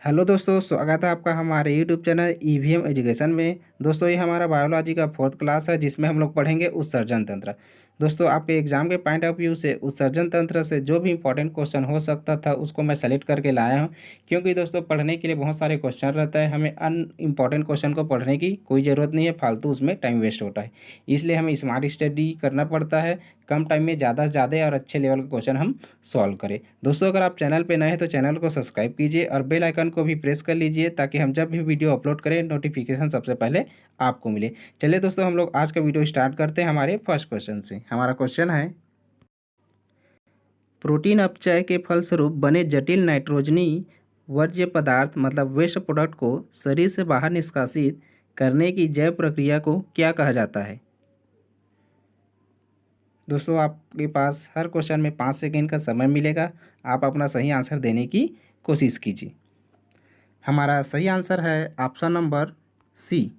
Hello दोस्तों, स्वागत है आपका हमारे यूट्यूब चैनल ईवीएम एजुकेशन में। दोस्तों, ये हमारा बायोलॉजी का 4th क्लास है जिसमें हम लोग पढ़ेंगे उत्सर्जन तंत्र। दोस्तों, आपके एग्जाम के पॉइंट ऑफ व्यू से उत्सर्जन तंत्र से जो भी इंपॉर्टेंट क्वेश्चन हो सकता था उसको मैं सेलेक्ट करके लाया हूँ। क्योंकि दोस्तों, पढ़ने के लिए बहुत सारे क्वेश्चन रहता है, हमें इम्पॉर्टेंट क्वेश्चन को पढ़ने की कोई ज़रूरत नहीं है, फालतू उसमें टाइम वेस्ट होता है। इसलिए हमें स्मार्ट स्टडी करना पड़ता है, कम टाइम में ज़्यादा से ज़्यादा और अच्छे लेवल के क्वेश्चन हम सॉल्व करें। दोस्तों, अगर आप चैनल पे नए हैं तो चैनल को सब्सक्राइब कीजिए और बेल आइकन को भी प्रेस कर लीजिए ताकि हम जब भी वीडियो अपलोड करें नोटिफिकेशन सबसे पहले आपको मिले। चलिए दोस्तों, हम लोग आज का वीडियो स्टार्ट करते हैं हमारे फर्स्ट क्वेश्चन से। हमारा क्वेश्चन है, प्रोटीन अपचय के फलस्वरूप बने जटिल नाइट्रोजनी वर्ज्य पदार्थ मतलब वेस्ट प्रोडक्ट को शरीर से बाहर निष्कासित करने की जैव प्रक्रिया को क्या कहा जाता है। दोस्तों, आपके पास हर क्वेश्चन में 5 सेकेंड का समय मिलेगा। आप अपना सही आंसर देने की कोशिश कीजिए। हमारा सही आंसर है ऑप्शन नंबर सी,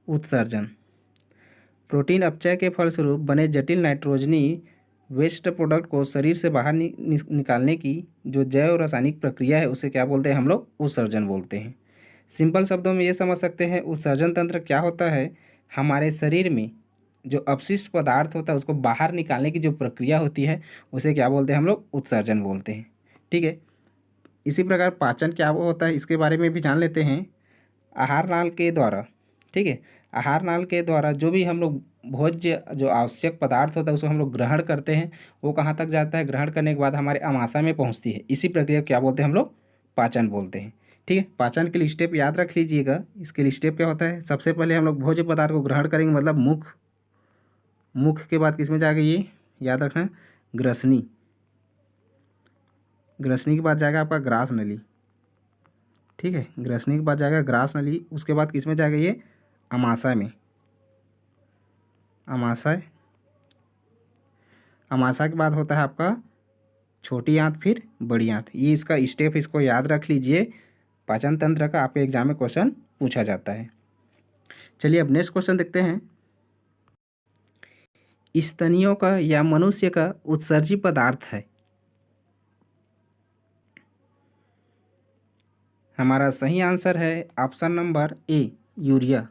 उत्सर्जन। प्रोटीन अपचय के फलस्वरूप बने जटिल नाइट्रोजनी वेस्ट प्रोडक्ट को शरीर से बाहर निकालने की जो जैव रासायनिक प्रक्रिया है उसे क्या बोलते हैं हम लोग? उत्सर्जन बोलते हैं। सिंपल शब्दों में ये समझ सकते हैं उत्सर्जन तंत्र क्या होता है। हमारे शरीर में जो अपशिष्ट पदार्थ होता है उसको बाहर निकालने की जो प्रक्रिया होती है उसे क्या बोलते हैं हम लोग? उत्सर्जन बोलते हैं। ठीक है। इसी प्रकार पाचन क्या होता है इसके बारे में भी जान लेते हैं। आहार नाल के द्वारा, ठीक है, आहार नाल के द्वारा जो भी हम लोग भोज्य जो आवश्यक पदार्थ होता है उसको हम लोग ग्रहण करते हैं, वो कहाँ तक जाता है? ग्रहण करने के बाद हमारे आमाशय में पहुँचती है। इसी प्रक्रिया को क्या बोलते हैं हम लोग? पाचन बोलते हैं। ठीक है। पाचन के लिए स्टेप याद रख लीजिएगा। इसके लिए स्टेप क्या होता है? सबसे पहले हम लोग भोज्य पदार्थ को ग्रहण करेंगे, मतलब मुख के बाद किस में जाएगा? ये याद रखना, ग्रसनी। ग्रसनी के बाद जाएगा आपका ग्रास नली। ठीक है। ग्रसनी के बाद जाएगा ग्रास नली। उसके बाद किस में जाएगा? ये अमाशय में। अमाशय अमाशय के बाद होता है आपका छोटी आंत, फिर बड़ी आंत। ये इसका स्टेप, इसको याद रख लीजिए। पाचन तंत्र का आपके एग्जाम में क्वेश्चन पूछा जाता है। चलिए अब नेक्स्ट क्वेश्चन देखते हैं। स्तनियों का या मनुष्य का उत्सर्जी पदार्थ है। हमारा सही आंसर है ऑप्शन नंबर ए, यूरिया।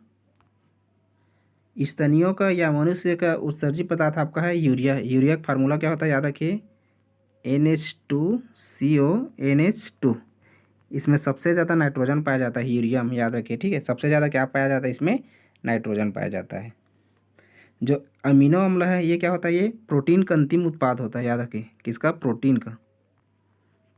स्तनियों का या मनुष्य का उत्सर्जी पदार्थ आपका है यूरिया। यूरिया का फार्मूला क्या होता है? याद रखिए, NH2CO NH2। इसमें सबसे ज़्यादा नाइट्रोजन पाया जाता है यूरिया में, याद रखिए। ठीक है। सबसे ज़्यादा क्या पाया जाता है? इसमें नाइट्रोजन पाया जाता है। जो अमीनो अम्ल है ये क्या होता है? ये प्रोटीन का अंतिम उत्पाद होता है, याद रखिए। किसका? प्रोटीन का।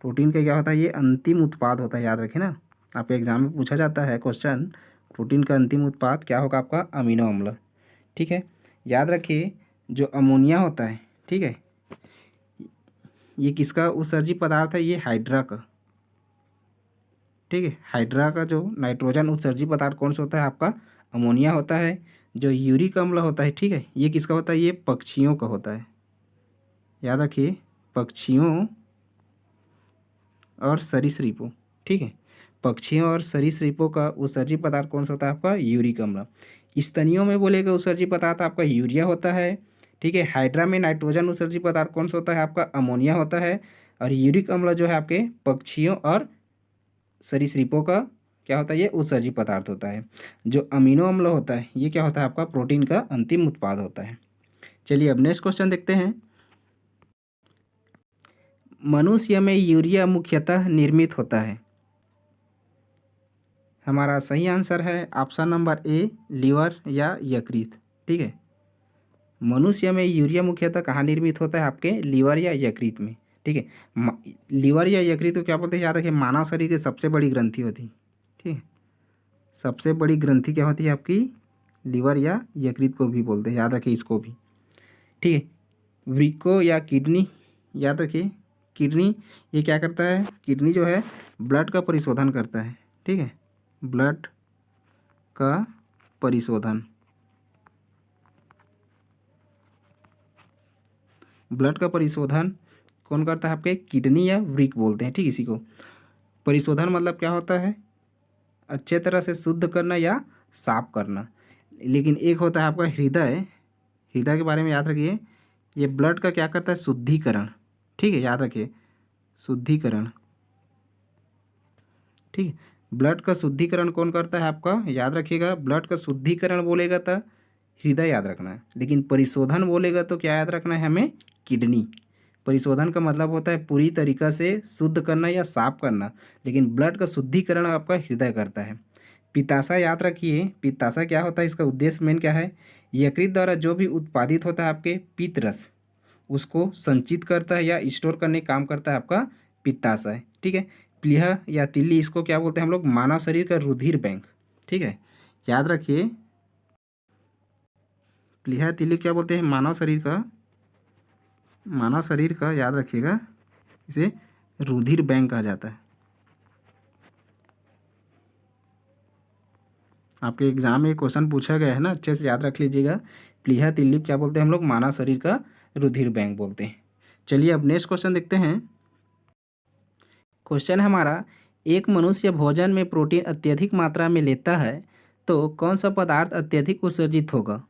प्रोटीन का क्या होता है? ये अंतिम उत्पाद होता है, याद रखिए ना। आपके एग्जाम में पूछा जाता है क्वेश्चन, प्रोटीन का अंतिम उत्पाद क्या होगा? आपका अमीनो अम्ल। ठीक है। याद रखिए, जो अमोनिया होता है, ठीक है, ये किसका उत्सर्जी पदार्थ है? ये हाइड्रा का। ठीक है। हाइड्रा का जो नाइट्रोजन उत्सर्जी पदार्थ कौन सा होता है? आपका अमोनिया होता है। जो यूरिक अम्ल होता है, ठीक है, ये किसका होता है? ये पक्षियों का होता है। याद रखिए, पक्षियों और सरीसृपों। ठीक है। पक्षियों और सरीसृपों का उत्सर्जी पदार्थ कौन सा होता है? आपका यूरिक अम्ल। स्तनियों में बोलेगा उत्सर्जी पदार्थ आपका यूरिया होता है। ठीक है। हाइड्रा में नाइट्रोजन उत्सर्जी पदार्थ कौन सा होता है? आपका अमोनिया होता है। और यूरिक अम्ल जो है आपके पक्षियों और सरीसृपों का क्या होता है? ये उत्सर्जी पदार्थ होता है। जो अमीनो अम्ल होता है ये क्या होता है? आपका प्रोटीन का अंतिम उत्पाद होता है। चलिए अब नेक्स्ट क्वेश्चन देखते हैं। मनुष्य में यूरिया मुख्यतः निर्मित होता है। हमारा सही आंसर है ऑप्शन नंबर ए, लीवर या यकृत। ठीक है। मनुष्य में यूरिया मुख्यतः कहाँ निर्मित होता है? आपके लीवर या यकृत में। ठीक है। लीवर या यकृत को क्या बोलते हैं? याद रखिए, मानव शरीर की सबसे बड़ी ग्रंथि होती है। ठीक है। सबसे बड़ी ग्रंथि क्या होती है आपकी? लीवर या यकृत को भी बोलते हैं, याद रखिए इसको भी। ठीक है। वृक्को या किडनी, याद रखिए, किडनी ये क्या करता है? किडनी जो है ब्लड का परिशोधन करता है। ठीक है। ब्लड का परिशोधन, ब्लड का परिशोधन कौन करता है? आपके किडनी या वृक्क बोलते हैं। ठीक, इसी को परिशोधन मतलब क्या होता है? अच्छे तरह से शुद्ध करना या साफ करना। लेकिन एक होता है आपका हृदय। हृदय के बारे में याद रखिए, ये ब्लड का क्या करता है? शुद्धिकरण। ठीक है, याद रखिए, शुद्धिकरण। ठीक है। ब्लड का शुद्धिकरण कौन करता है आपका, याद रखिएगा, ब्लड का शुद्धिकरण बोलेगा तो हृदय याद रखना है, लेकिन परिशोधन बोलेगा तो क्या याद रखना है हमें, किडनी। परिशोधन का मतलब होता है पूरी तरीक़ा से शुद्ध करना या साफ करना, लेकिन ब्लड का शुद्धिकरण आपका हृदय करता है। पित्ताशय याद रखिए, पित्ताशय क्या होता है, इसका उद्देश्य मेन क्या है, यकृत द्वारा जो भी उत्पादित होता है आपके पित्त रस, उसको संचित करता है या स्टोर करने का काम करता है आपका पित्ताशय। ठीक है। प्लीहा या तिल्ली, इसको क्या बोलते हैं हम लोग, मानव शरीर का रुधिर बैंक। ठीक है, याद रखिए, प्लीहा तिल्ली क्या बोलते हैं, मानव शरीर का याद रखिएगा, इसे रुधिर बैंक कहा जाता है। आपके एग्जाम में क्वेश्चन पूछा गया है ना, अच्छे से याद रख लीजिएगा। प्लीहा तिल्ली क्या बोलते हैं हम लोग, मानव शरीर का रुधिर बैंक बोलते हैं। चलिए अब नेक्स्ट क्वेश्चन देखते हैं। क्वेश्चन हमारा, एक मनुष्य भोजन में प्रोटीन अत्यधिक मात्रा में लेता है तो कौन सा पदार्थ अत्यधिक उत्सर्जित होगा।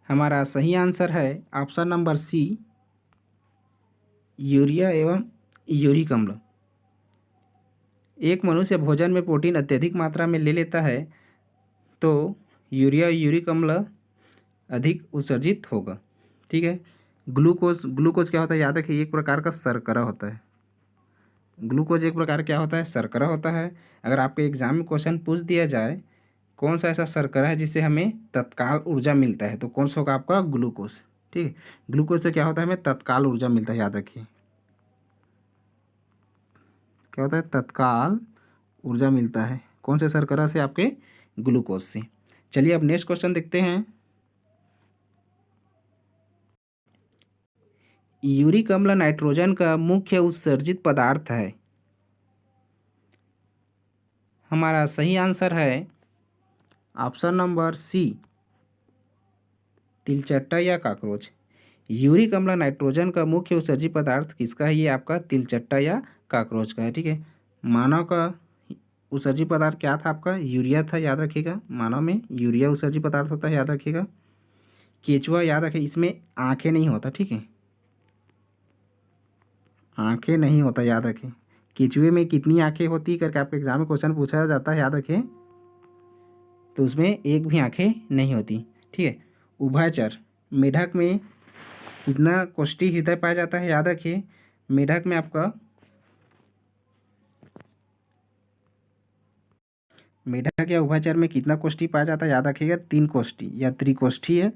हमारा सही आंसर है ऑप्शन नंबर सी, यूरिया एवं यूरिक अम्ल। एक मनुष्य भोजन में प्रोटीन अत्यधिक मात्रा में ले लेता है तो यूरिया यूरिक अम्ल अधिक उत्सर्जित होगा। ठीक है। ग्लूकोज क्या होता है, याद रखिए, एक प्रकार का शर्करा होता है। ग्लूकोज एक प्रकार क्या होता है, शर्करा होता है। अगर आपके एग्जाम में क्वेश्चन पूछ दिया जाए कौन सा ऐसा शर्करा है जिससे हमें तत्काल ऊर्जा मिलता है, तो कौन सा होगा आपका, ग्लूकोज। ठीक है। ग्लूकोज से क्या होता है, हमें तत्काल ऊर्जा मिलता है, याद रखिए, क्या होता है, तत्काल ऊर्जा मिलता है। कौन से शर्करा से, आपके ग्लूकोज से। चलिए अब नेक्स्ट क्वेश्चन देखते हैं। यूरिक अम्ल नाइट्रोजन का मुख्य उत्सर्जित पदार्थ है। हमारा सही आंसर है ऑप्शन नंबर सी, तिलचट्टा या काकरोच। यूरिक अम्ल नाइट्रोजन का मुख्य उत्सर्जित पदार्थ किसका है, ये आपका तिलचट्टा या काकरोच का है। ठीक है। मानव का उत्सर्जित पदार्थ क्या था आपका, यूरिया था, याद रखिएगा, मानव में यूरिया उत्सर्जित पदार्थ होता है, याद रखिएगा। केचुआ याद रखिए, इसमें आंखें नहीं होता। ठीक है, आंखें नहीं होता, याद रखें। केचुए में कितनी आंखें होती करके आपके एग्जाम में क्वेश्चन पूछा जाता है, याद रखें, तो उसमें एक भी आंखें नहीं होती। ठीक है। उभयचर, मेढक में कितना कोष्ठी हृदय पाया जाता है, याद रखिए, मेढक में आपका, मेढक या उभयचर में कितना कोष्ठी पाया जाता है, याद रखिएगा, 3 कोष्ठी या त्रिकोष्ठी है,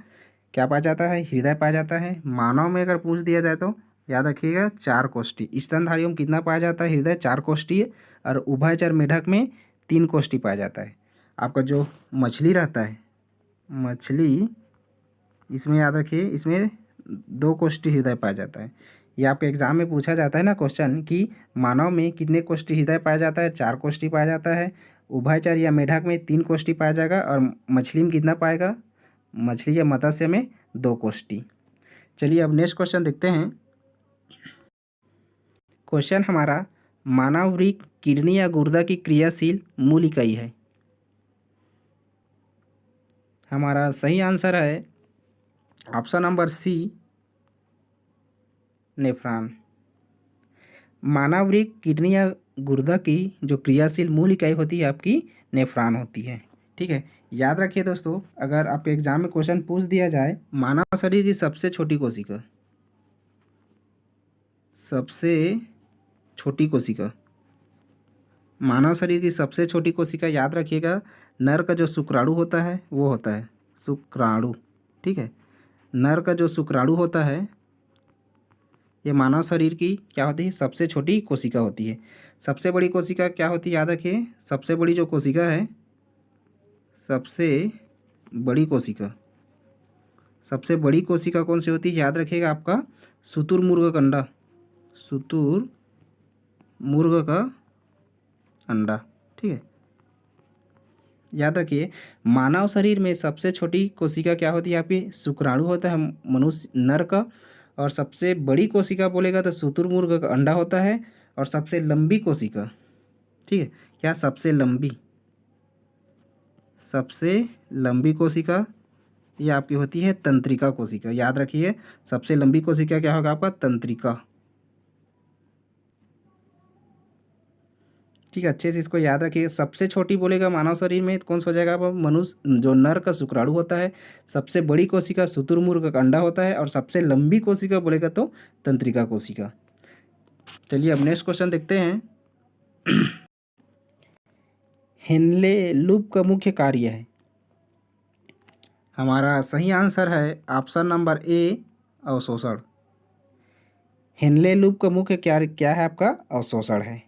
क्या पाया जाता है, हृदय पाया जाता है। मानव में अगर पूछ दिया जाए तो याद रखिएगा 4 कोष्ठी। स्तनधारियों में कितना पाया जाता है, हृदय 4 कोष्ठी, और उभयचर मेढक में 3 कोष्ठी पाया जाता है। आपका जो मछली रहता है, मछली, इसमें याद रखिए, इसमें 2 कोष्ठी हृदय पाया जाता है। ये आपके एग्जाम में पूछा जाता है ना क्वेश्चन कि मानव में कितने कोष्ठी हृदय पाया जाता है, 4 कोष्ठी पाया जाता है। उभयचर या मेढक में 3 कोष्ठी पाया जाएगा, और मछली में कितना पाएगा, मछली या मत्स्य में 2 कोष्ठी। चलिए अब नेक्स्ट क्वेश्चन देखते हैं। क्वेश्चन हमारा, मानव वृक्क, किडनी या गुर्दा की क्रियाशील मूल इकाई है। हमारा सही आंसर है ऑप्शन नंबर सी, नेफ्रॉन। मानव वृक्क, किडनी या गुर्दा की जो क्रियाशील मूल इकाई होती है आपकी नेफ्रॉन होती है। ठीक है। याद रखिए दोस्तों, अगर आपके एग्जाम में क्वेश्चन पूछ दिया जाए, मानव शरीर की सबसे छोटी कोशिका, सबसे छोटी कोशिका, मानव शरीर की सबसे छोटी कोशिका, याद रखिएगा, नर का जो शुक्राणु होता है वो होता है शुक्राणु। ठीक है। नर का जो शुक्राणु होता है, ये मानव शरीर की क्या होती है, सबसे छोटी कोशिका होती है। सबसे बड़ी कोशिका क्या होती है, याद रखिए, सबसे बड़ी जो कोशिका है, सबसे बड़ी कोशिका, सबसे बड़ी कोशिका कौन सी होती है, याद रखिएगा, आपका शुतुरमुर्ग का अंडा, शुतुरमुर्ग का अंडा। ठीक है। याद रखिए, मानव शरीर में सबसे छोटी कोशिका क्या होती है, आपकी शुक्राणु होता है मनुष्य नर का, और सबसे बड़ी कोशिका बोलेगा तो शुतुरमुर्ग का अंडा होता है, और सबसे लंबी कोशिका, ठीक है, क्या, सबसे लंबी कोशिका ये आपकी होती है तंत्रिका कोशिका। याद रखिए, सबसे लंबी कोशिका क्या होगा आपका, तंत्रिका। ठीक है, अच्छे से इसको याद रखिए। सबसे छोटी बोलेगा मानव शरीर में कौन सा हो जाएगा, अब मनुष्य जो नर का शुक्राणु होता है। सबसे बड़ी कोशिका शुतुरमुर्ग का अंडा होता है, और सबसे लंबी कोशिका बोलेगा तो तंत्रिका कोशिका। चलिए अब नेक्स्ट क्वेश्चन देखते हैं। हेनले लूप का मुख्य कार्य है। हमारा सही आंसर है ऑप्शन नंबर ए, अवशोषण। हेनले लूप का मुख्य कार्य क्या है आपका, अवशोषण है।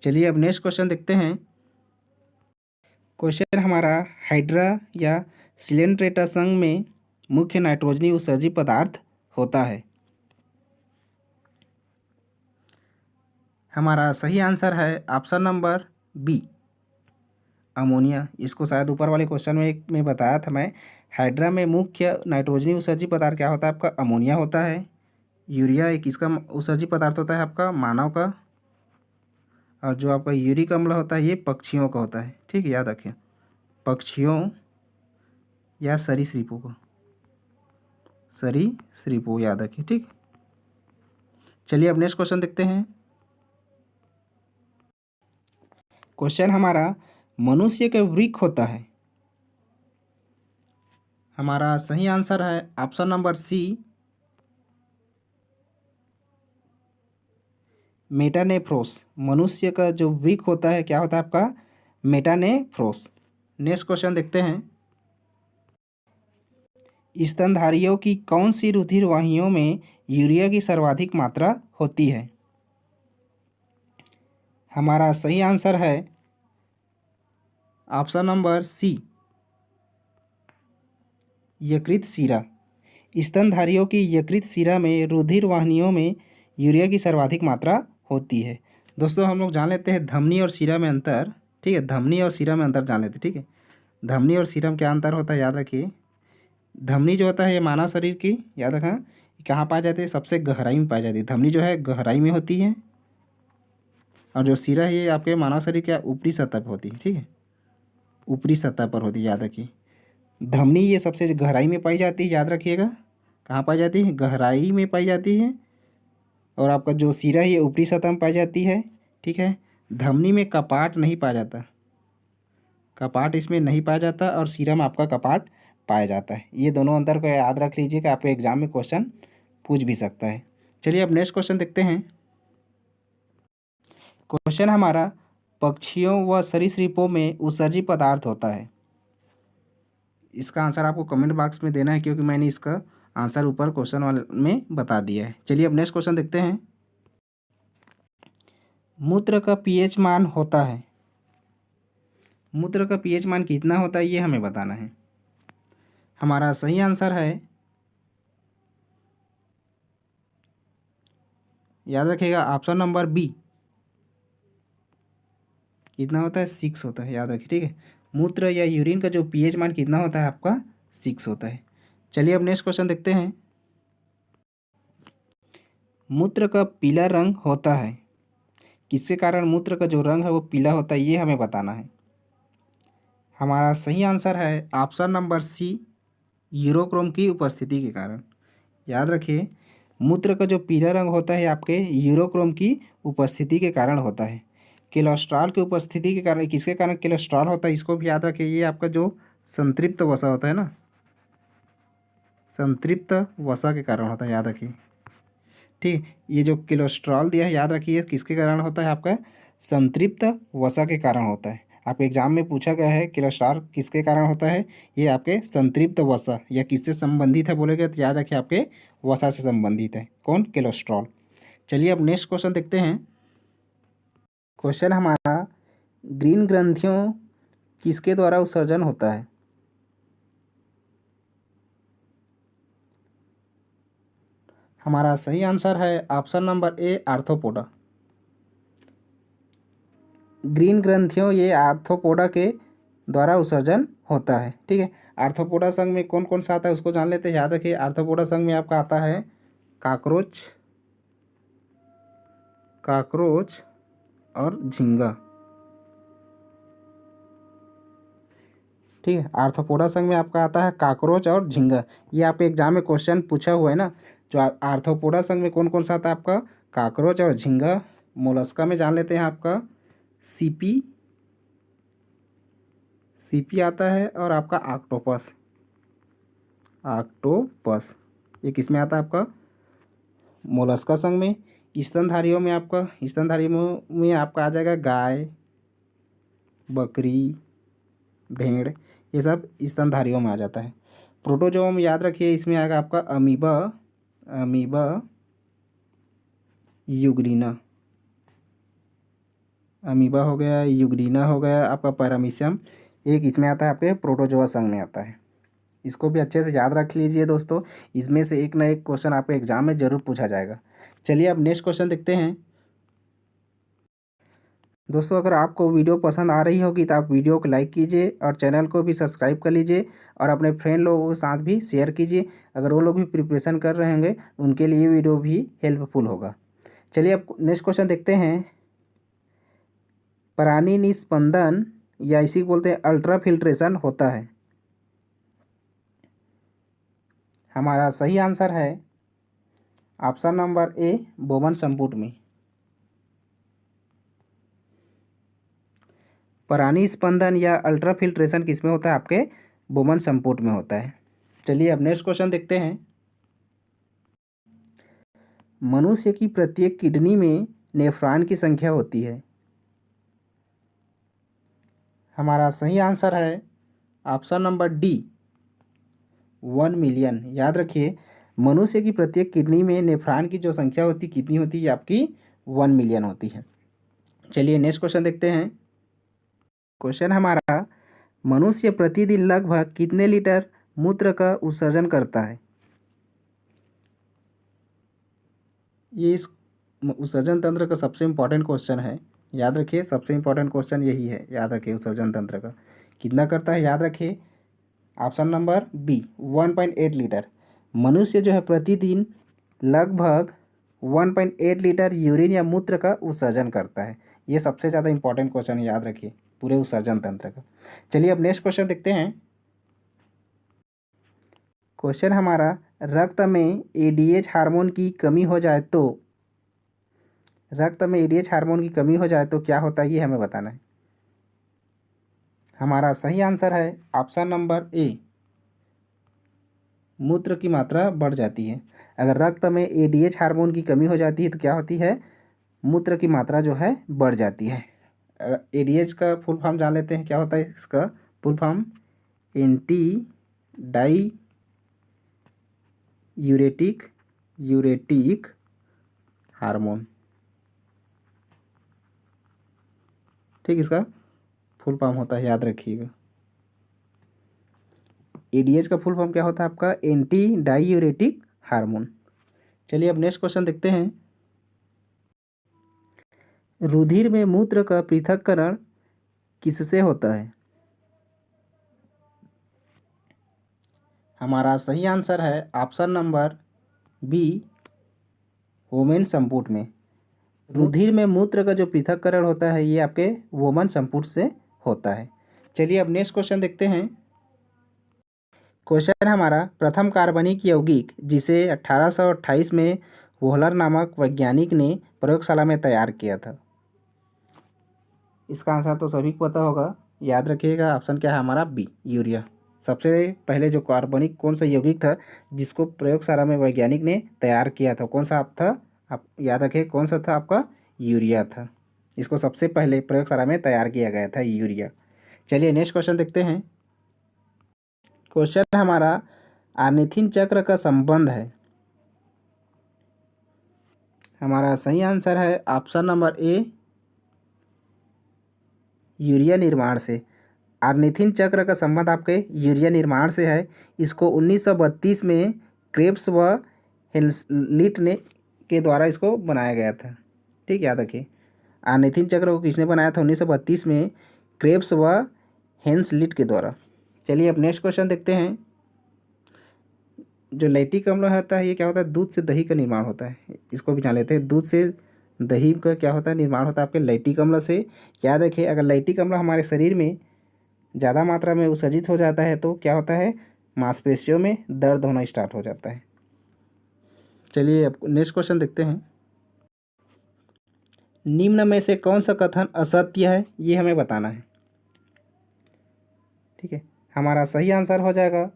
चलिए अब नेक्स्ट क्वेश्चन देखते हैं। क्वेश्चन हमारा हाइड्रा या सिलेंट्रेटा संघ में मुख्य नाइट्रोजनी उत्सर्जी पदार्थ होता है। हमारा सही आंसर है ऑप्शन नंबर बी, अमोनिया। इसको शायद ऊपर वाले क्वेश्चन में बताया था मैं। हाइड्रा में मुख्य नाइट्रोजनी उत्सर्जी पदार्थ क्या होता है आपका, अमोनिया होता है। यूरिया एक इसका उत्सर्जी पदार्थ होता है आपका, मानव का। और जो आपका यूरिक अम्ल होता है ये पक्षियों का होता है। ठीक है, याद रखिए, पक्षियों या सरीसृपों को, सरीसृपों याद रखिए। ठीक, चलिए अब नेक्स्ट क्वेश्चन देखते हैं। क्वेश्चन हमारा मनुष्य का वृक्क होता है। हमारा सही आंसर है ऑप्शन नंबर सी, मेटानेफ्रोस। मनुष्य का जो वृक्क होता है क्या होता है आपका, मेटानेफ्रोस। नेक्स्ट क्वेश्चन देखते हैं। स्तनधारियों की कौन सी रुधिर वाहिनियों में यूरिया की सर्वाधिक मात्रा होती है। हमारा सही आंसर है ऑप्शन नंबर सी, यकृत शिरा। स्तनधारियों की यकृत शिरा में रुधिर वाहिनियों में यूरिया की सर्वाधिक मात्रा होती है। दोस्तों हम लोग जान लेते हैं धमनी और शिरा में अंतर। ठीक है, धमनी और शिरा में अंतर जान लेते हैं। ठीक है, धमनी और शिरा में क्या अंतर होता है याद रखिए। धमनी जो होता है ये मानव शरीर की, याद रखना, कहाँ पाई जाती है, सबसे गहराई में पाई जाती है। धमनी जो है गहराई में होती है, और जो शिरा है ये आपके मानव शरीर के ऊपरी सतह पर होती है। ठीक है, ऊपरी सतह पर होती है, याद रखिए। धमनी ये सबसे गहराई में पाई जाती है, याद रखिएगा। कहाँ पाई जाती है, गहराई में पाई जाती है। और आपका जो शिरा है ये ऊपरी सतह में पाई जाती है। ठीक है, धमनी में कपाट नहीं पाया जाता, कपाट इसमें नहीं पाया जाता, और शिरा में आपका कपाट पाया जाता है। ये दोनों अंतर को याद रख लीजिए कि आपको एग्जाम में क्वेश्चन पूछ भी सकता है। चलिए अब नेक्स्ट क्वेश्चन देखते हैं। क्वेश्चन हमारा पक्षियों व सरीसृपों में उत्सर्जी पदार्थ होता है। इसका आंसर आपको कमेंट बॉक्स में देना है, क्योंकि मैंने इसका आंसर ऊपर क्वेश्चन वाले में बता दिया है। चलिए अब नेक्स्ट क्वेश्चन देखते हैं। मूत्र का पीएच मान होता है। मूत्र का पीएच मान कितना होता है ये हमें बताना है। हमारा सही आंसर है, याद रखिएगा, ऑप्शन नंबर बी, कितना होता है, 6 होता है, याद रखिए। ठीक है, मूत्र या यूरिन का जो पीएच मान कितना होता है आपका, 6 होता है। चलिए अब नेक्स्ट क्वेश्चन देखते हैं। मूत्र का पीला रंग होता है, किसके कारण मूत्र का जो रंग है वो पीला होता है ये हमें बताना है। हमारा सही आंसर है ऑप्शन नंबर सी, यूरोक्रोम की उपस्थिति के कारण। याद रखिए, मूत्र का जो पीला रंग होता है आपके यूरोक्रोम की उपस्थिति के कारण होता है। कोलेस्ट्रॉल की उपस्थिति के कारण, किसके कारण कोलेस्ट्रॉल होता है इसको भी याद रखिए। ये आपका जो संतृप्त वसा होता है ना, संतृप्त वसा के कारण होता है, याद रखिए। ठीक, ये जो कोलेस्ट्रॉल दिया है याद रखिए किसके कारण होता है आपका, संतृप्त वसा के कारण होता है। आपके एग्जाम में पूछा गया है कोलेस्ट्रॉल किसके कारण होता है, ये आपके संतृप्त वसा या किससे संबंधित है बोलेगा तो याद रखिए आपके वसा से संबंधित है। कौन, कोलेस्ट्रॉल। चलिए अब नेक्स्ट क्वेश्चन देखते हैं। क्वेश्चन हमारा ग्रीन ग्रंथियों किसके द्वारा उत्सर्जन होता है। हमारा सही आंसर है option number A, arthropoda. Green ग्रंथियों ये आर्थ्रोपोडा के द्वारा उत्सर्जन होता है। ठीक है, आर्थ्रोपोडा संघ में कौन कौन सा आता है उसको जान लेते हैं। याद रखिए, आर्थ्रोपोडा संघ में आपका आता है काकरोच, काकरोच और झींगा। ठीक है, आर्थ्रोपोडा संघ में आपका आता है काकरोच और झींगा। ये आपके एग्जाम में क्वेश्चन पूछा हुआ है ना। जो आर्थ्रोपोडा संघ में कौन कौन सा आता है आपका, काकरोच और झींगा। मोलस्का में जान लेते हैं आपका सीपी आता है, और आपका ऑक्टोपस ये किस में आता है आपका? मोलस्का संघ में। स्तनधारियों में आपका आ जाएगा गाय, बकरी, भेड़, ये सब स्तनधारियों में आ जाता है। प्रोटोजोम याद रखिए, इसमें आएगा आपका अमीबा यूग्रीना, अमीबा हो गया, यूग्रीना हो गया, आपका पैरामीशियम एक इसमें आता है, आपके प्रोटोजोआ संघ में आता है। इसको भी अच्छे से याद रख लीजिए दोस्तों, इसमें से एक ना एक क्वेश्चन आपके एग्जाम में जरूर पूछा जाएगा। चलिए अब नेक्स्ट क्वेश्चन देखते हैं। दोस्तों अगर आपको वीडियो पसंद आ रही होगी तो आप वीडियो को लाइक कीजिए और चैनल को भी सब्सक्राइब कर लीजिए, और अपने फ्रेंड लोगों के साथ भी शेयर कीजिए। अगर वो लोग भी प्रिपरेशन कर रहे होंगे उनके लिए वीडियो भी हेल्पफुल होगा। चलिए अब नेक्स्ट क्वेश्चन देखते हैं। प्राणी निस्पंदन या इसी को बोलते हैं अल्ट्रा फिल्ट्रेशन होता है। हमारा सही आंसर है ऑप्शन नंबर ए, बोमन संपुट में। प्राणी स्पंदन या अल्ट्रा फिल्ट्रेशन किस में होता है? आपके बोमन संपुट में होता है। चलिए अब नेक्स्ट क्वेश्चन देखते हैं। मनुष्य की प्रत्येक किडनी में नेफ्रॉन की संख्या होती है। हमारा सही आंसर है ऑप्शन नंबर डी, 1 मिलियन। याद रखिए, मनुष्य की प्रत्येक किडनी में नेफ्रॉन की जो संख्या होती कितनी होती है? आपकी 1 मिलियन होती है। चलिए नेक्स्ट क्वेश्चन देखते हैं। क्वेश्चन हमारा, मनुष्य प्रतिदिन लगभग कितने लीटर मूत्र का उत्सर्जन करता है? ये इस उत्सर्जन तंत्र का सबसे इम्पॉर्टेंट क्वेश्चन है। याद रखिए, सबसे इम्पॉर्टेंट क्वेश्चन यही है। याद रखिए, उत्सर्जन तंत्र का कितना करता है? याद रखिए ऑप्शन नंबर बी, 1.8 लीटर। मनुष्य जो है प्रतिदिन लगभग 1.8 लीटर यूरिन या मूत्र का उत्सर्जन करता है। ये सबसे ज़्यादा इंपॉर्टेंट क्वेश्चन है, याद रखिए, पूरे उत्सर्जन तंत्र का। चलिए अब नेक्स्ट क्वेश्चन देखते हैं। क्वेश्चन हमारा, रक्त में एडीएच हार्मोन की कमी हो जाए तो, रक्त में एडीएच हार्मोन की कमी हो जाए तो क्या होता है? ये हमें बताना है। हमारा सही आंसर है ऑप्शन नंबर ए, मूत्र की मात्रा बढ़ जाती है। अगर रक्त में एडीएच हार्मोन की कमी हो जाती है तो क्या होती है? मूत्र की मात्रा जो है बढ़ जाती है। एडीएच का फुल फॉर्म जान लेते हैं, क्या होता है इसका full form? Anti diuretic hormone. ठीक, इसका फुल फॉर्म होता है, याद रखिएगा। एडीएच का फुल फॉर्म क्या होता है आपका? Anti diuretic hormone. चलिए अब नेक्स्ट क्वेश्चन देखते हैं। रुधिर में मूत्र का पृथक्करण किससे होता है? हमारा सही आंसर है ऑप्शन नंबर बी, वोमेन संपुट में। रुधिर में मूत्र का जो पृथक्करण होता है ये आपके वोमन संपुट से होता है। चलिए अब नेक्स्ट क्वेश्चन देखते हैं। क्वेश्चन हमारा, प्रथम कार्बनिक यौगिक जिसे 1828 में वोहलर नामक वैज्ञानिक ने प्रयोगशाला में तैयार किया था। इसका आंसर तो सभी को पता होगा, याद रखिएगा। ऑप्शन क्या है हमारा? B, urea. सबसे पहले जो कार्बनिक कौन सा यौगिक था जिसको प्रयोगशाला में वैज्ञानिक ने तैयार किया था, कौन सा आप था? आप याद रखिए, कौन सा था आपका? यूरिया था। इसको सबसे पहले प्रयोगशाला में तैयार किया गया था, यूरिया। चलिए नेक्स्ट क्वेश्चन देखते हैं। क्वेश्चन हमारा, आर्निथिन चक्र का संबंध है। हमारा सही आंसर है ऑप्शन नंबर ए, यूरिया निर्माण से। आर्निथिन चक्र का संबंध आपके यूरिया निर्माण से है। इसको 1932 में क्रेब्स व हेंसलिट ने के द्वारा इसको बनाया गया था। ठीक, याद रखिए। आर्निथिन चक्र को किसने बनाया था? 1932 में क्रेब्स व हेंसलिट के द्वारा। चलिए अब नेक्स्ट क्वेश्चन देखते हैं। जो लैक्टिक अम्ल होता है ये क्या होता है? दूध से दही का निर्माण होता है। इसको भी जान लेते हैं। दूध से दही का क्या होता है? निर्माण होता है आपके लैक्टिक अम्ल से। याद रखिए, अगर लैक्टिक अम्ल हमारे शरीर में ज़्यादा मात्रा में उत्सर्जित हो जाता है तो क्या होता है? मांसपेशियों में दर्द होना स्टार्ट हो जाता है। चलिए अब नेक्स्ट क्वेश्चन देखते हैं। निम्न में से कौन सा कथन असत्य है ये हमें बताना है। ठीक है, हमारा सही आंसर हो जाएगा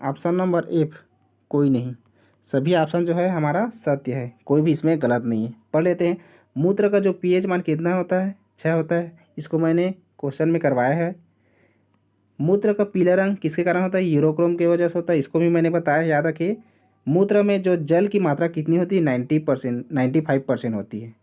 ऑप्शन नंबर एफ, कोई नहीं। सभी ऑप्शन जो है हमारा सत्य है, कोई भी इसमें गलत नहीं है। पढ़ लेते हैं। मूत्र का जो पीएच मान कितना होता है? 6 होता है। इसको मैंने क्वेश्चन में करवाया है। मूत्र का पीला रंग किसके कारण होता है? यूरोक्रोम की वजह से होता है, इसको भी मैंने बताया, याद रखिए। मूत्र में जो जल की मात्रा कितनी होती है? 90%, 95% होती है।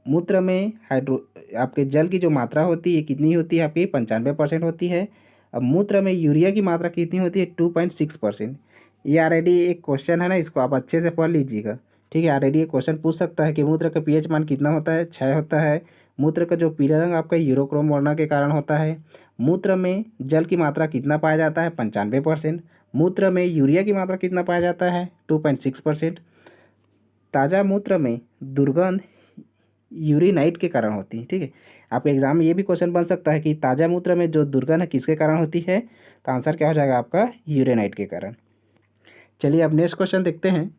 मूत्र में आपके जल की जो मात्रा होती है कितनी होती है? आपकी 95% होती है। अब मूत्र में यूरिया की मात्रा कितनी होती है? 2.6%। ये ऑलरेडी एक क्वेश्चन है ना, इसको आप अच्छे से पढ़ लीजिएगा। ठीक है, ऑलरेडी ये क्वेश्चन पूछ सकता है कि मूत्र का पीएच मान कितना होता है? 6 होता है। मूत्र का जो पीला रंग आपका यूरोक्रोम वर्णा के कारण होता है। मूत्र में जल की मात्रा कितना पाया जाता है? 95%। मूत्र में यूरिया की मात्रा कितना पाया जाता है? 2.6%। ताज़ा मूत्र में दुर्गंध यूरिनाइट के कारण होती है। ठीक है, आपके एग्जाम में ये भी क्वेश्चन बन सकता है कि ताज़ा मूत्र में जो दुर्गंध है किसके कारण होती है? तो आंसर क्या हो जाएगा आपका? यूरेनाइट के कारण। चलिए अब नेक्स्ट क्वेश्चन देखते हैं।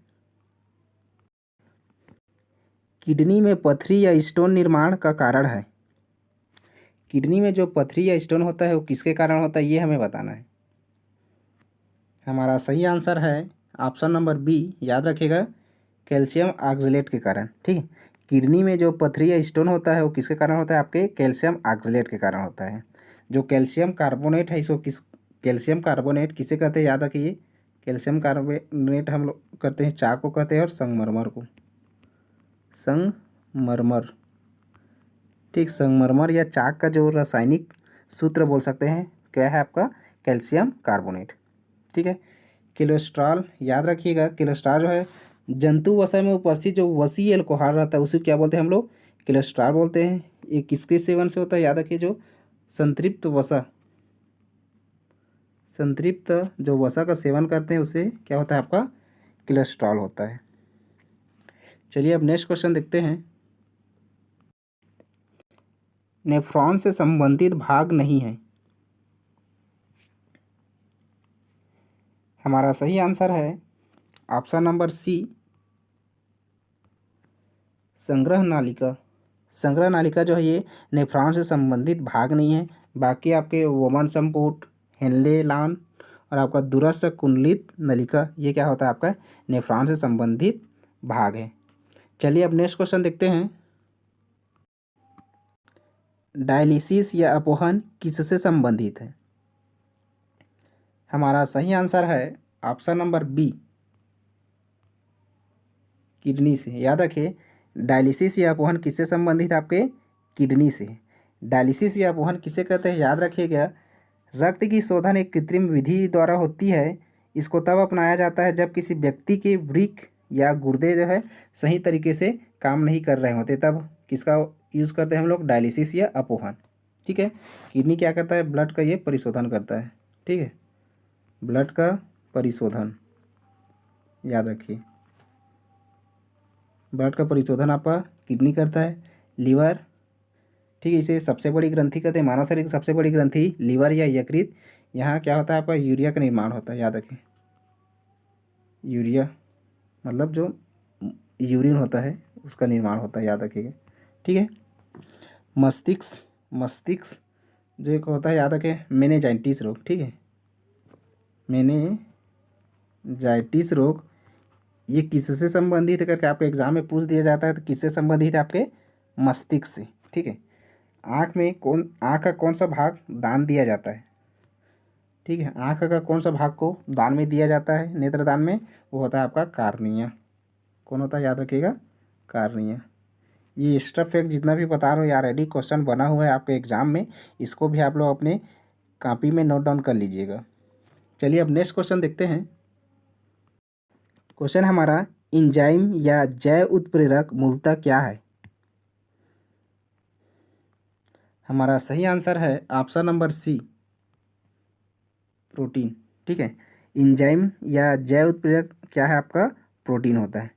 किडनी में पथरी या स्टोन निर्माण का कारण है। किडनी में जो पथरी या स्टोन होता है वो किसके कारण होता है ये हमें बताना है। हमारा सही आंसर है ऑप्शन नंबर बी, याद रखिएगा, कैल्शियम ऑक्सलेट के कारण। ठीक है, किडनी में जो पथरी या स्टोन होता है वो किसके कारण होता है? आपके कैल्शियम ऑक्सलेट के कारण होता है। जो कैल्शियम कार्बोनेट है इसको कैल्शियम कार्बोनेट किसे कहते हैं? याद रखिए, कैल्शियम कार्बोनेट हम लोग कहते हैं चाक को कहते हैं, और संगमरमर को, संगमरमर। ठीक, संगमरमर या चाक का जो रासायनिक सूत्र बोल सकते हैं क्या है आपका? Calcium carbonate. ठीक है, कोलेस्ट्रॉल याद रखिएगा, कोलेस्ट्रॉल जो है जंतु वसा में उपस्थित जो वसी अल्कोहल रहता है उसे क्या बोलते हैं हम लोग? कोलेस्ट्रॉल बोलते हैं। ये किसके सेवन से होता है? याद रखिए, जो संतृप्त वसा, संतृप्त जो वसा का सेवन करते हैं उसे क्या होता है आपका? कोलेस्ट्रॉल होता है। चलिए अब नेक्स्ट क्वेश्चन देखते हैं। नेफ्रॉन से संबंधित भाग नहीं है। हमारा सही आंसर है ऑप्शन नंबर सी, संग्रह नालिका। संग्रह नालिका जो है ये नेफ्रॉन से संबंधित भाग नहीं है। बाकी आपके वोमन संपुट, हेनले लान और आपका दूरस्थ कुंडलित नलिका ये क्या होता है आपका? नेफ्रॉन से संबंधित भाग है। चलिए अब नेक्स्ट क्वेश्चन देखते हैं। डायलिसिस या अपहरण किससे संबंधित है? हमारा सही आंसर है ऑप्शन नंबर बी, किडनी से। याद रखिए, डायलिसिस या अपहरण किससे संबंधित है? आपके किडनी से। डायलिसिस या अपहरण किसे कहते हैं? याद रखिएगा, रक्त की शोधन एक कृत्रिम विधि द्वारा होती है। इसको तब अपनाया जाता है जब किसी व्यक्ति के वृक्क या गुर्दे जो है सही तरीके से काम नहीं कर रहे होते, तब किसका यूज़ करते हैं हम लोग? डायलिसिस या अपहरण। ठीक है, किडनी क्या करता है? ब्लड का ये परिशोधन करता है। ठीक है, ब्लड का परिशोधन, याद रखिए, ब्लड का परिशोधन आपका किडनी करता है। लीवर, ठीक है, इसे सबसे बड़ी ग्रंथि कहते हैं। मानव शरीर की सबसे बड़ी ग्रंथि लीवर या यकृत। यहाँ क्या होता है आपका? यूरिया का निर्माण होता है, याद रखें। यूरिया मतलब जो यूरिन होता है उसका निर्माण होता है, याद रखिएगा। ठीक है, मस्तिष्क, मस्तिष्क जो एक होता है, याद रखें, मेनिंजाइटिस रोग। ठीक है, मेनिंजाइटिस रोग ये किससे संबंधित है करके आपके एग्जाम में पूछ दिया जाता है, तो किससे संबंधित है? आपके मस्तिष्क से। ठीक है, आँख का कौन सा भाग दान दिया जाता है? ठीक है, आँख का कौन सा भाग को दान में दिया जाता है नेत्रदान में? वो होता है आपका कार्निया। कौन होता है? याद रखिएगा, कार्निया। ये एक्स्ट्रा फैक्ट जितना भी बता रहा हूँ यार, रेडी क्वेश्चन बना हुआ है आपके एग्जाम में, इसको भी आप लोग अपने कॉपी में नोट डाउन कर लीजिएगा। चलिए अब नेक्स्ट क्वेश्चन देखते हैं। क्वेश्चन हमारा, एंजाइम या जैव उत्प्रेरक मूलतः क्या है? हमारा सही आंसर है ऑप्शन नंबर सी, प्रोटीन। ठीक है, एंजाइम या जैव उत्प्रेरक क्या है आपका? प्रोटीन होता है।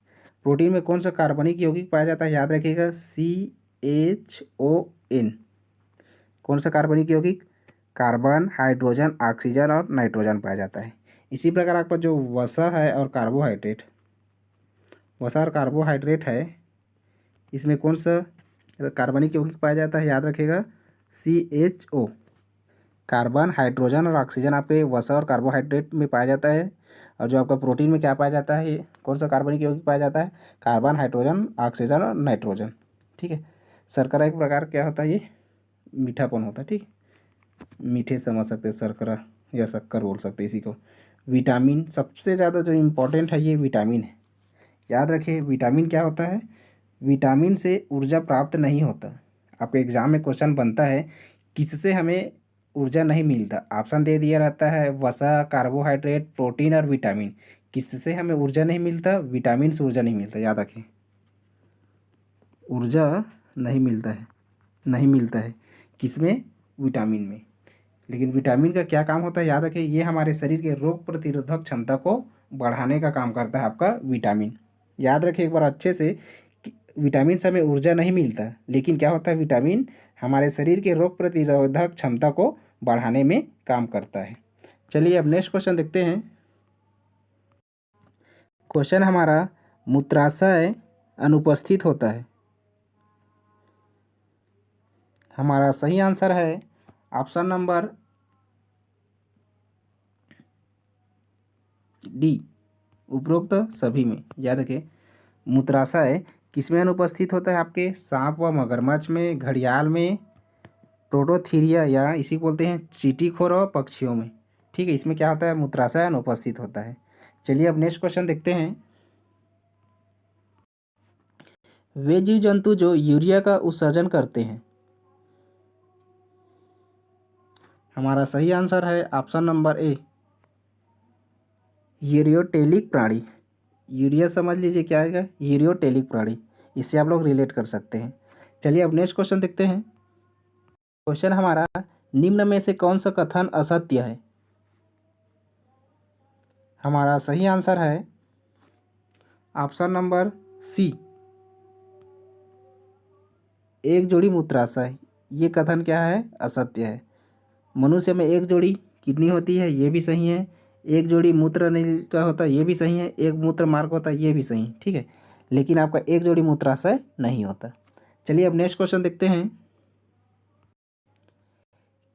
प्रोटीन में कौन सा कार्बनिक यौगिक पाया जाता है? याद रखिएगा, CHON। कौन सा कार्बनिक यौगिक? कार्बन, हाइड्रोजन, ऑक्सीजन और नाइट्रोजन पाया जाता है। इसी प्रकार आपका जो वसा है और कार्बोहाइड्रेट, वसा और कार्बोहाइड्रेट है इसमें कौन सा कार्बनिक यौगिक पाया जाता है, याद रखिएगा CHO। कार्बन, हाइड्रोजन और ऑक्सीजन आपके वसा और कार्बोहाइड्रेट में पाया जाता है। और जो आपका प्रोटीन में क्या पाया जाता है, ये कौन सा कार्बनिक यौगिक पाया जाता है, कार्बन, हाइड्रोजन, ऑक्सीजन और नाइट्रोजन। ठीक है। शर्करा एक प्रकार क्या होता है, ये मीठापन होता है। ठीक है, मीठे समझ सकते हो, शर्करा या शक्कर बोल सकते हैं इसी को। विटामिन सबसे ज़्यादा जो इम्पोर्टेंट है ये विटामिन है। याद रखिए विटामिन क्या होता है, विटामिन से ऊर्जा प्राप्त नहीं होता। आपके एग्जाम में क्वेश्चन बनता है किससे हमें ऊर्जा नहीं मिलता, ऑप्शन दे दिया रहता है वसा, कार्बोहाइड्रेट, प्रोटीन और विटामिन। किससे हमें ऊर्जा नहीं मिलता, विटामिन से ऊर्जा नहीं मिलता। याद रखें, ऊर्जा नहीं मिलता है, नहीं मिलता है किसमें, विटामिन में। लेकिन विटामिन का क्या काम होता है, याद रखें ये हमारे शरीर के रोग प्रतिरोधक क्षमता को बढ़ाने का काम करता है आपका विटामिन। याद रखें एक बार अच्छे से कि विटामिन से हमें ऊर्जा नहीं मिलता, लेकिन क्या होता है विटामिन हमारे शरीर के रोग प्रतिरोधक क्षमता को बढ़ाने में काम करता है। चलिए अब नेक्स्ट क्वेश्चन देखते हैं। क्वेश्चन हमारा, मूत्राशय अनुपस्थित होता है। हमारा सही आंसर है ऑप्शन नंबर डी, उपरोक्त सभी में। याद रखें मूत्राशय किसमें अनुपस्थित होता है, आपके सांप व मगरमच्छ में, घड़ियाल में, प्रोटोथीरिया या इसी बोलते हैं चींटीखोर और पक्षियों में। ठीक है, इसमें क्या होता है, मूत्राशय अनुपस्थित होता है। चलिए अब नेक्स्ट क्वेश्चन देखते हैं। वे जीव जंतु जो यूरिया का उत्सर्जन करते हैं। हमारा सही आंसर है ऑप्शन नंबर ए, यूरियोटेलिक प्राणी। यूरिया समझ लीजिए क्या है, यूरियोटेलिक प्राणी, इससे आप लोग रिलेट कर सकते हैं। चलिए अब नेक्स्ट क्वेश्चन देखते हैं। क्वेश्चन हमारा, निम्न में से कौन सा कथन असत्य है। हमारा सही आंसर है ऑप्शन नंबर सी, एक जोड़ी मूत्राशय। ये कथन क्या है, असत्य है। मनुष्य में एक जोड़ी किडनी होती है, ये भी सही है। एक जोड़ी मूत्र नली का होता है, ये भी सही है। एक मूत्र मार्ग होता है, ये भी सही है। ठीक है, लेकिन आपका एक जोड़ी मूत्राशय नहीं होता। चलिए अब नेक्स्ट क्वेश्चन देखते हैं।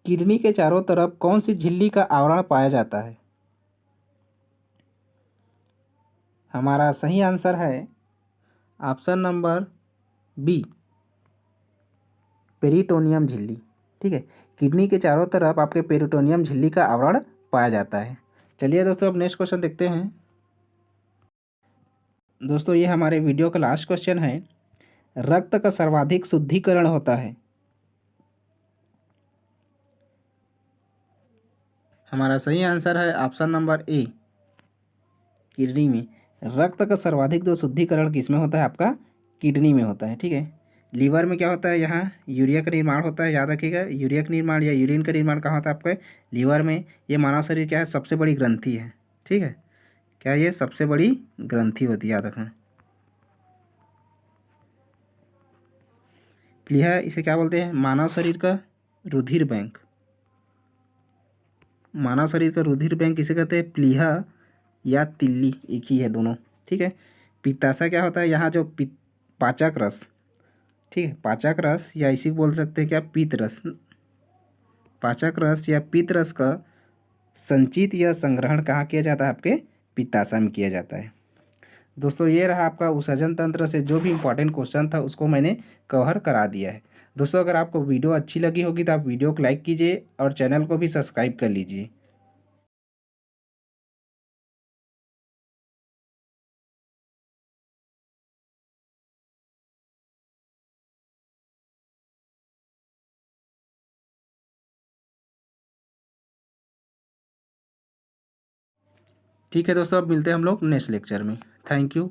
किडनी के चारों तरफ कौन सी झिल्ली का आवरण पाया जाता है। हमारा सही आंसर है ऑप्शन नंबर बी, पेरिटोनियम झिल्ली। ठीक है, किडनी के चारों तरफ आपके पेरिटोनियम झिल्ली का आवरण पाया जाता है। चलिए दोस्तों अब नेक्स्ट क्वेश्चन देखते हैं। दोस्तों ये हमारे वीडियो का लास्ट क्वेश्चन है, रक्त का सर्वाधिक शुद्धिकरण होता है। हमारा सही आंसर है ऑप्शन नंबर ए, किडनी में। रक्त का सर्वाधिक जो शुद्धिकरण किसमें होता है, आपका किडनी में होता है। ठीक है, लीवर में क्या होता है, यहाँ यूरिया का निर्माण होता है। याद रखिएगा यूरिया का निर्माण या यूरिन का निर्माण कहाँ होता है, आपके लीवर में। ये मानव शरीर क्या है, सबसे बड़ी ग्रंथि है। ठीक है, क्या ये सबसे बड़ी ग्रंथि होती है, याद रखना। प्लीहा इसे क्या बोलते हैं, मानव शरीर का रुधिर बैंक। मानव शरीर का रुधिर बैंक किसे कहते हैं, प्लीहा या तिल्ली, एक ही है दोनों। ठीक है, पित्ताशय क्या होता है, यहाँ जो पाचक रस। ठीक है, पाचक रस या इसी बोल सकते हैं क्या, पीत रस। पाचक रस या पीत रस का संचित या संग्रहण कहाँ किया जाता है, आपके पित्ताशय में किया जाता है। दोस्तों ये रहा आपका उत्सर्जन तंत्र से जो भी इंपॉर्टेंट क्वेश्चन था उसको मैंने कवर करा दिया है। दोस्तों अगर आपको वीडियो अच्छी लगी होगी तो आप वीडियो को लाइक कीजिए और चैनल को भी सब्सक्राइब कर लीजिए। ठीक है दोस्तों, अब मिलते हैं हम लोग नेक्स्ट लेक्चर में। Thank you.